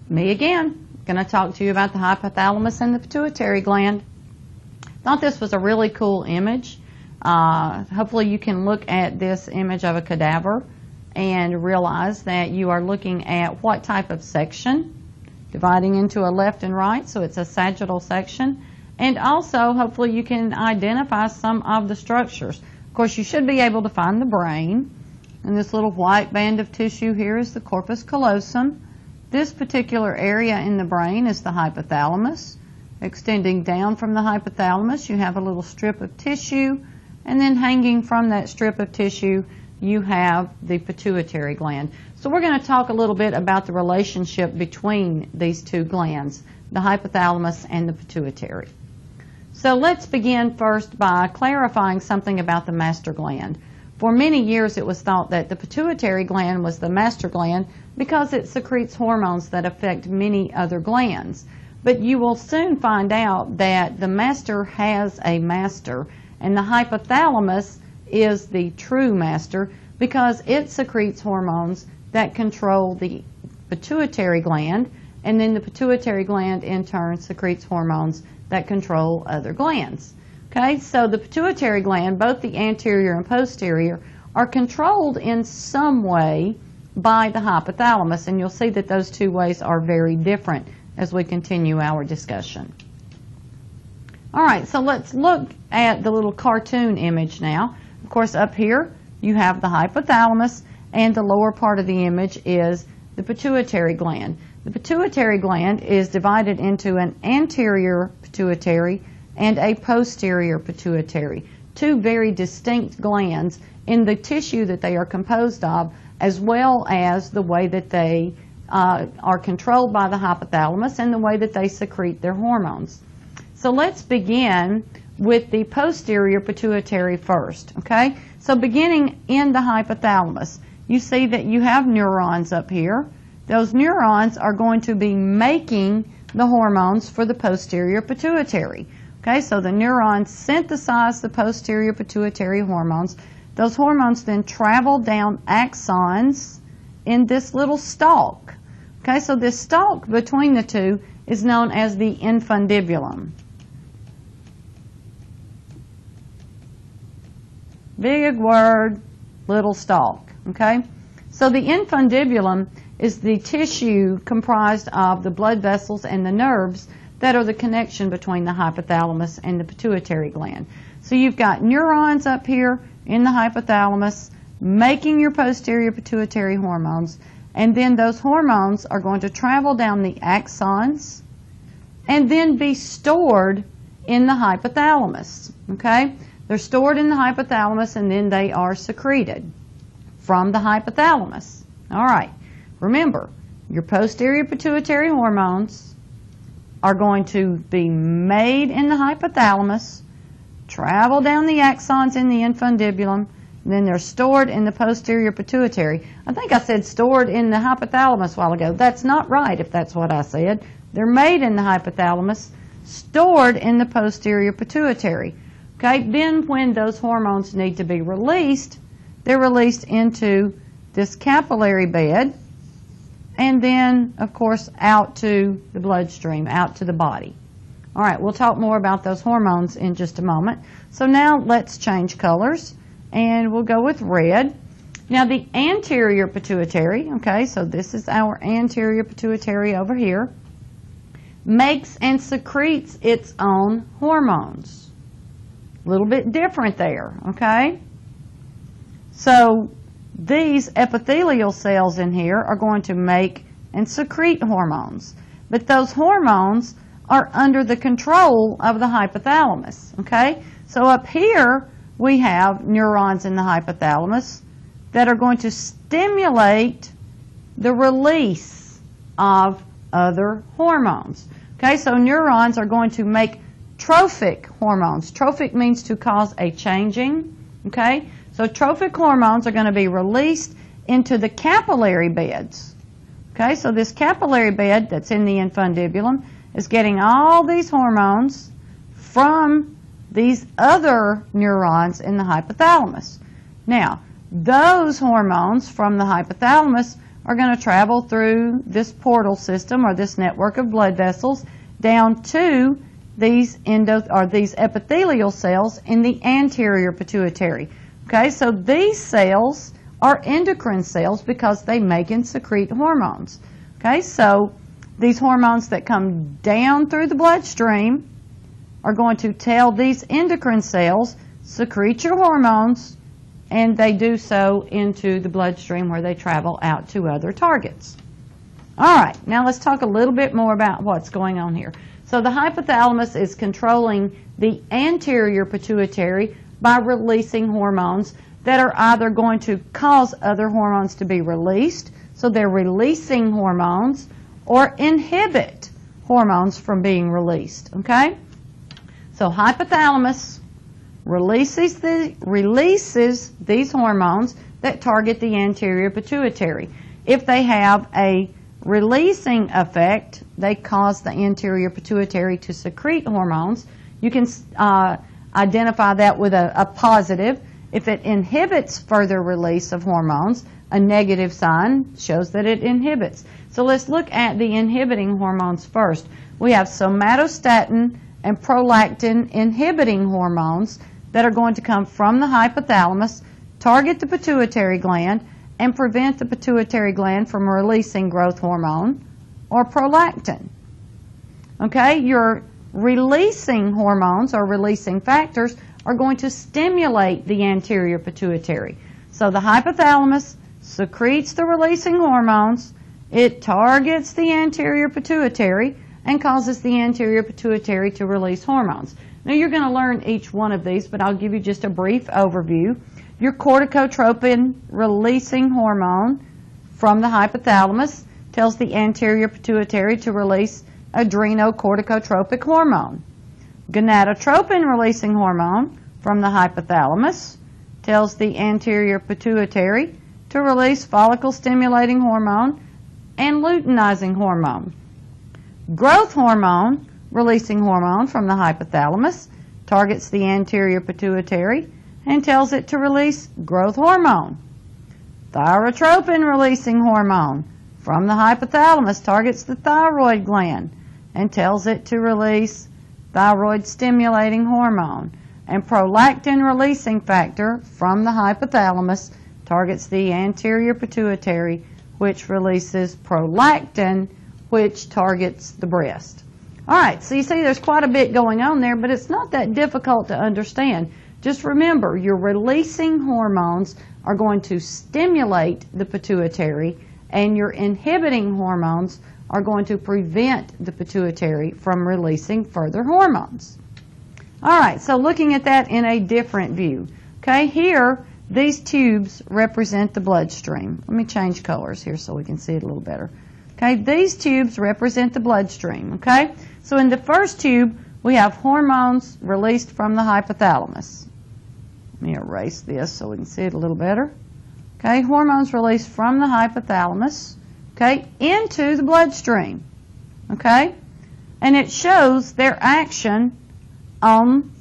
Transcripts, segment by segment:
Me again. Going to talk to you about the hypothalamus and the pituitary gland. Thought this was a really cool image. Hopefully you can look at this image of a cadaver and realize that you are looking at what type of section, dividing into a left and right, so it's a sagittal section. And also, hopefully you can identify some of the structures. Of course, you should be able to find the brain. And this little white band of tissue here is the corpus callosum. This particular area in the brain is the hypothalamus. Extending down from the hypothalamus, you have a little strip of tissue. And then hanging from that strip of tissue, you have the pituitary gland. So we're going to talk a little bit about the relationship between these two glands, the hypothalamus and the pituitary. So let's begin first by clarifying something about the master gland. For many years it was thought that the pituitary gland was the master gland because it secretes hormones that affect many other glands. But you will soon find out that the master has a master, and the hypothalamus is the true master because it secretes hormones that control the pituitary gland, and then the pituitary gland in turn secretes hormones that control other glands. Okay, so the pituitary gland, both the anterior and posterior, are controlled in some way by the hypothalamus, and you'll see that those two ways are very different as we continue our discussion. All right, so let's look at the little cartoon image now. Of course, up here you have the hypothalamus, and the lower part of the image is the pituitary gland. The pituitary gland is divided into an anterior pituitary and a posterior pituitary, two very distinct glands in the tissue that they are composed of, as well as the way that they are controlled by the hypothalamus and the way that they secrete their hormones. So let's begin with the posterior pituitary first, okay? So beginning in the hypothalamus, you see that you have neurons up here. Those neurons are going to be making the hormones for the posterior pituitary. Okay, so the neurons synthesize the posterior pituitary hormones. Those hormones then travel down axons in this little stalk. Okay, so this stalk between the two is known as the infundibulum. Big word, little stalk. Okay, so the infundibulum is the tissue comprised of the blood vessels and the nerves that are the connection between the hypothalamus and the pituitary gland. So you've got neurons up here in the hypothalamus making your posterior pituitary hormones, and then those hormones are going to travel down the axons and then be stored in the hypothalamus. Okay? They're stored in the hypothalamus and then they are secreted from the hypothalamus. All right. Remember, your posterior pituitary hormones are going to be made in the hypothalamus, travel down the axons in the infundibulum, and then they're stored in the posterior pituitary. I think I said stored in the hypothalamus a while ago. That's not right if that's what I said. They're made in the hypothalamus, stored in the posterior pituitary. Okay, then when those hormones need to be released, they're released into this capillary bed, and then, of course, out to the bloodstream, out to the body. All right, we'll talk more about those hormones in just a moment. So now let's change colors, and we'll go with red. Now the anterior pituitary, okay, so this is our anterior pituitary over here, makes and secretes its own hormones. A little bit different there, okay? So these epithelial cells in here are going to make and secrete hormones. But those hormones are under the control of the hypothalamus, okay? So up here we have neurons in the hypothalamus that are going to stimulate the release of other hormones. Okay, so neurons are going to make trophic hormones. Trophic means to cause a changing, okay? So trophic hormones are going to be released into the capillary beds. Okay, so this capillary bed that's in the infundibulum is getting all these hormones from these other neurons in the hypothalamus. Now, those hormones from the hypothalamus are going to travel through this portal system or this network of blood vessels down to these epithelial cells in the anterior pituitary. Okay, so these cells are endocrine cells because they make and secrete hormones. Okay, so these hormones that come down through the bloodstream are going to tell these endocrine cells, secrete your hormones, and they do so into the bloodstream where they travel out to other targets. All right, now let's talk a little bit more about what's going on here. So the hypothalamus is controlling the anterior pituitary by releasing hormones that are either going to cause other hormones to be released, so they're releasing hormones, or inhibit hormones from being released, okay? So hypothalamus releases these hormones that target the anterior pituitary. If they have a releasing effect, they cause the anterior pituitary to secrete hormones. You can identify that with a positive. If it inhibits further release of hormones, a negative sign shows that it inhibits. So let's look at the inhibiting hormones first. We have somatostatin and prolactin inhibiting hormones that are going to come from the hypothalamus, target the pituitary gland, and prevent the pituitary gland from releasing growth hormone or prolactin. Okay, your releasing hormones or releasing factors are going to stimulate the anterior pituitary. So the hypothalamus secretes the releasing hormones, it targets the anterior pituitary, and causes the anterior pituitary to release hormones. Now you're going to learn each one of these, but I'll give you just a brief overview. Your corticotropin releasing hormone from the hypothalamus tells the anterior pituitary to release adrenocorticotropic hormone. Gonadotropin releasing hormone from the hypothalamus tells the anterior pituitary to release follicle stimulating hormone and luteinizing hormone. Growth hormone releasing hormone from the hypothalamus targets the anterior pituitary and tells it to release growth hormone. Thyrotropin releasing hormone from the hypothalamus targets the thyroid gland and tells it to release thyroid stimulating hormone. And prolactin releasing factor from the hypothalamus targets the anterior pituitary, which releases prolactin, which targets the breast. All right, so you see there's quite a bit going on there, but it's not that difficult to understand. Just remember, your releasing hormones are going to stimulate the pituitary, and your inhibiting hormones are going to prevent the pituitary from releasing further hormones. All right, so looking at that in a different view. Okay, here, these tubes represent the bloodstream. Let me change colors here so we can see it a little better. Okay, these tubes represent the bloodstream, okay? So in the first tube, we have hormones released from the hypothalamus. Let me erase this so we can see it a little better. Okay, hormones released from the hypothalamus, okay, into the bloodstream, okay? And it shows their action on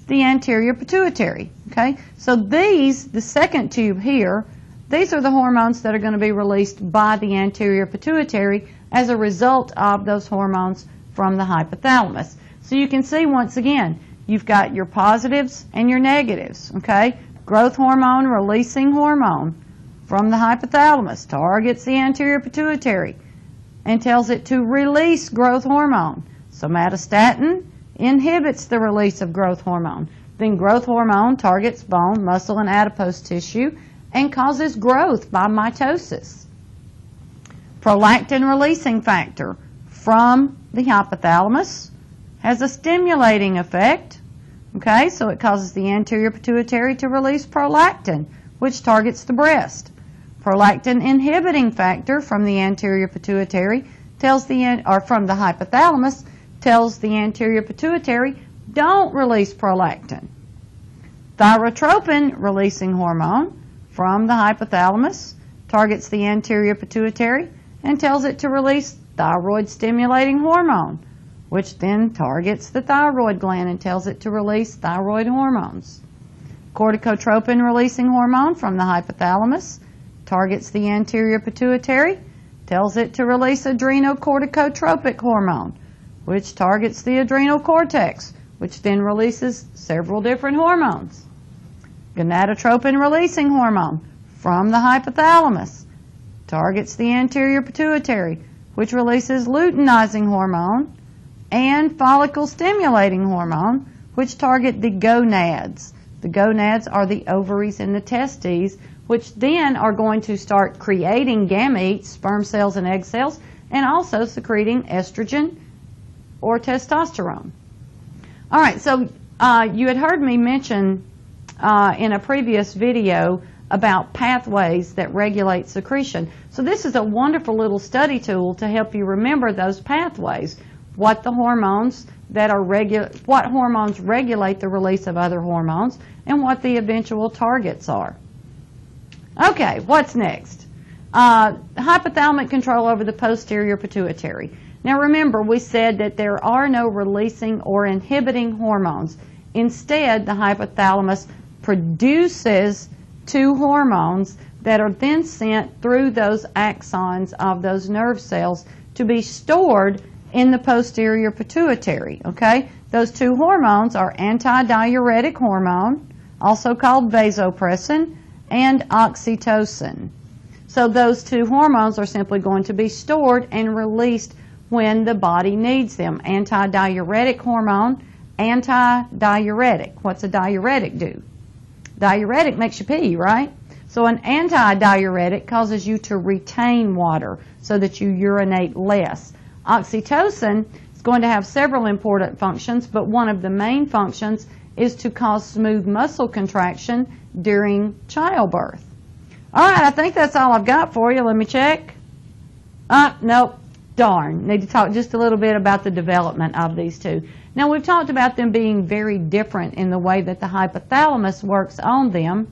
the anterior pituitary, okay? So these, the second tube here, these are the hormones that are going to be released by the anterior pituitary as a result of those hormones from the hypothalamus. So you can see once again, you've got your positives and your negatives, okay? Growth hormone, releasing hormone from the hypothalamus targets the anterior pituitary and tells it to release growth hormone. Somatostatin inhibits the release of growth hormone. Then growth hormone targets bone, muscle, and adipose tissue and causes growth by mitosis. Prolactin releasing factor from the hypothalamus has a stimulating effect. Okay, so it causes the anterior pituitary to release prolactin, which targets the breast. Prolactin inhibiting factor from the anterior pituitary tells from the hypothalamus tells the anterior pituitary, don't release prolactin. Thyrotropin releasing hormone from the hypothalamus targets the anterior pituitary and tells it to release thyroid stimulating hormone, which then targets the thyroid gland and tells it to release thyroid hormones. Corticotropin releasing hormone from the hypothalamus targets the anterior pituitary, tells it to release adrenocorticotropic hormone, which targets the adrenal cortex, which then releases several different hormones. Gonadotropin-releasing hormone from the hypothalamus targets the anterior pituitary, which releases luteinizing hormone and follicle-stimulating hormone, which target the gonads. The gonads are the ovaries and the testes, which then are going to start creating gametes, sperm cells and egg cells, and also secreting estrogen or testosterone. All right, so you had heard me mention in a previous video about pathways that regulate secretion. So this is a wonderful little study tool to help you remember those pathways, what hormones regulate the release of other hormones, and what the eventual targets are. Okay, what's next? Hypothalamic control over the posterior pituitary. Now remember, we said that there are no releasing or inhibiting hormones. Instead, the hypothalamus produces two hormones that are then sent through those axons of those nerve cells to be stored in the posterior pituitary, okay? Those two hormones are antidiuretic hormone, also called vasopressin, and oxytocin. So those two hormones are simply going to be stored and released when the body needs them. Antidiuretic hormone, antidiuretic. What's a diuretic do? Diuretic makes you pee, right? So an antidiuretic causes you to retain water so that you urinate less. Oxytocin is going to have several important functions, but one of the main functions is to cause smooth muscle contraction during childbirth. All right, I think that's all I've got for you. Let me check. Nope. Darn. Need to talk just a little bit about the development of these two. Now, we've talked about them being very different in the way that the hypothalamus works on them.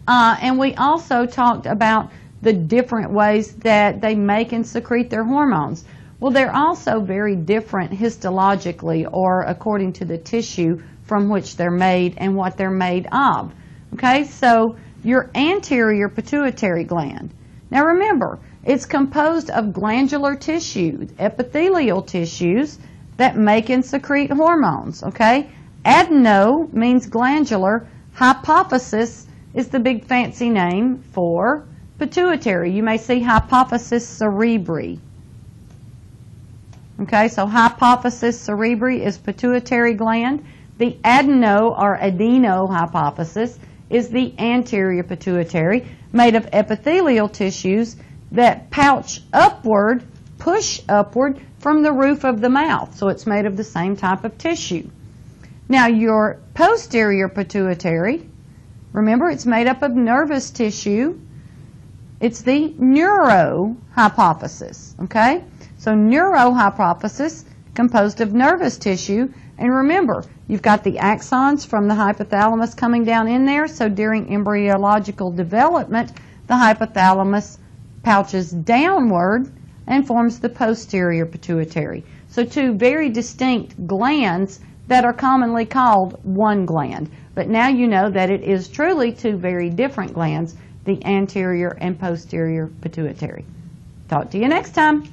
And we also talked about the different ways that they make and secrete their hormones. Well, they're also very different histologically, or according to the tissue from which they're made and what they're made of. Okay, so your anterior pituitary gland. Now remember, it's composed of glandular tissue, epithelial tissues that make and secrete hormones. Okay, adeno means glandular. Hypophysis is the big fancy name for pituitary. You may see hypophysis cerebri. Okay, so hypophysis cerebri is pituitary gland. The adeno or adenohypophysis is the anterior pituitary, made of epithelial tissues that pouch upward, push upward from the roof of the mouth. So it's made of the same type of tissue. Now your posterior pituitary, remember, it's made up of nervous tissue. It's the neurohypophysis, okay? So neurohypophysis, composed of nervous tissue. And remember, you've got the axons from the hypothalamus coming down in there. So during embryological development, the hypothalamus pouches downward and forms the posterior pituitary. So two very distinct glands that are commonly called one gland. But now you know that it is truly two very different glands, the anterior and posterior pituitary. Talk to you next time.